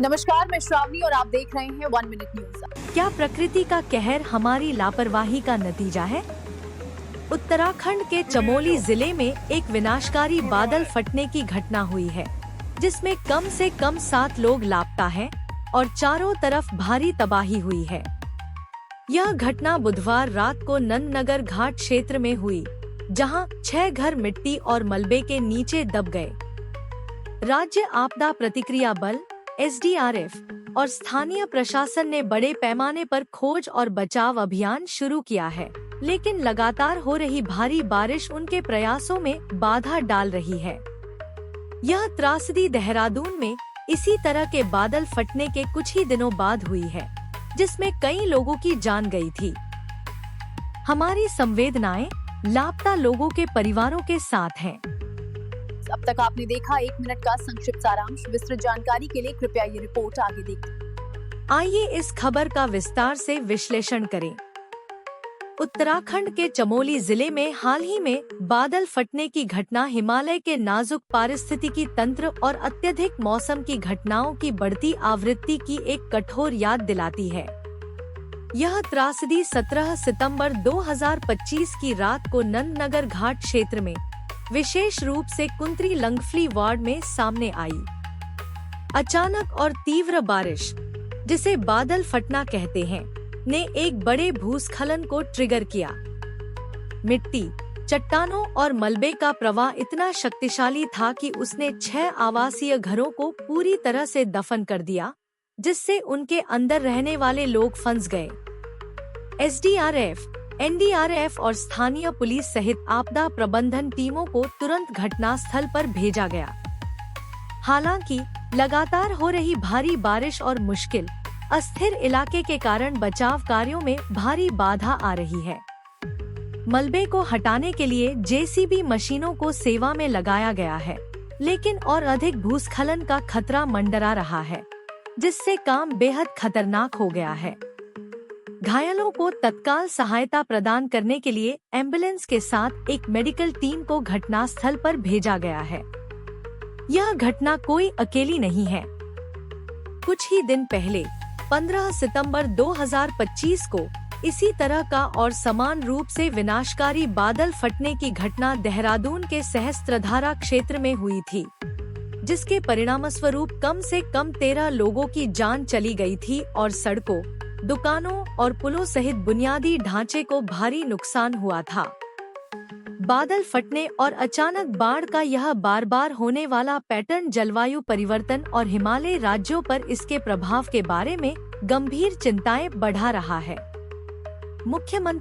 नमस्कार, मैं श्रावणी और आप देख रहे हैं 1 मिनट न्यूज। क्या प्रकृति का कहर हमारी लापरवाही का नतीजा है? उत्तराखंड के चमोली जिले में एक विनाशकारी बादल फटने की घटना हुई है, जिसमें कम से कम 7 लोग लापता हैं और चारों तरफ भारी तबाही हुई है। यह घटना बुधवार रात को नंदनगर घाट क्षेत्र में हुई, जहां 6 घर मिट्टी और मलबे के नीचे दब गए। राज्य आपदा प्रतिक्रिया बल SDRF और स्थानीय प्रशासन ने बड़े पैमाने पर खोज और बचाव अभियान शुरू किया है, लेकिन लगातार हो रही भारी बारिश उनके प्रयासों में बाधा डाल रही है। यह त्रासदी देहरादून में इसी तरह के बादल फटने के कुछ ही दिनों बाद हुई है, जिसमें कई लोगों की जान गई थी। हमारी संवेदनाएं लापता लोगों के परिवारों के साथ हैं। अब तक आपने देखा 1 मिनट का संक्षिप्त सारांश। विस्तृत जानकारी के लिए कृपया ये रिपोर्ट आगे देखें। आइए इस खबर का विस्तार से विश्लेषण करें। उत्तराखंड के चमोली जिले में हाल ही में बादल फटने की घटना हिमालय के नाजुक पारिस्थितिकी तंत्र और अत्यधिक मौसम की घटनाओं की बढ़ती आवृत्ति की एक कठोर याद दिलाती है। यह त्रासदी 17 सितंबर 2025 की रात को नंदनगर घाट क्षेत्र में, विशेष रूप से कुंत्री लंगफली वार्ड में सामने आई। अचानक और तीव्र बारिश, जिसे बादल फटना कहते हैं, ने एक बड़े भूस्खलन को ट्रिगर किया। मिट्टी, चट्टानों और मलबे का प्रवाह इतना शक्तिशाली था कि उसने 6 आवासीय घरों को पूरी तरह से दफन कर दिया, जिससे उनके अंदर रहने वाले लोग फंस गए। SDRF, NDRF और स्थानीय पुलिस सहित आपदा प्रबंधन टीमों को तुरंत घटनास्थल पर भेजा गया। हालांकि लगातार हो रही भारी बारिश और मुश्किल, अस्थिर इलाके के कारण बचाव कार्यों में भारी बाधा आ रही है। मलबे को हटाने के लिए JCB मशीनों को सेवा में लगाया गया है, लेकिन और अधिक भूस्खलन का खतरा मंडरा रहा है, जिससे काम बेहद खतरनाक हो गया है। घायलों को तत्काल सहायता प्रदान करने के लिए एम्बुलेंस के साथ एक मेडिकल टीम को घटनास्थल पर भेजा गया है। यह घटना कोई अकेली नहीं है। कुछ ही दिन पहले 15 सितंबर 2025 को इसी तरह का और समान रूप से विनाशकारी बादल फटने की घटना देहरादून के सहस्त्रधारा क्षेत्र में हुई थी, जिसके परिणामस्वरूप कम से कम 13 लोगों की जान चली गई थी और सड़कों, दुकानों और पुलों सहित बुनियादी ढांचे को भारी नुकसान हुआ था। बादल फटने और अचानक बाढ़ का यह बार बार होने वाला पैटर्न जलवायु परिवर्तन और हिमालयी राज्यों पर इसके प्रभाव के बारे में गंभीर चिंताएं बढ़ा रहा है। मुख्यमंत्री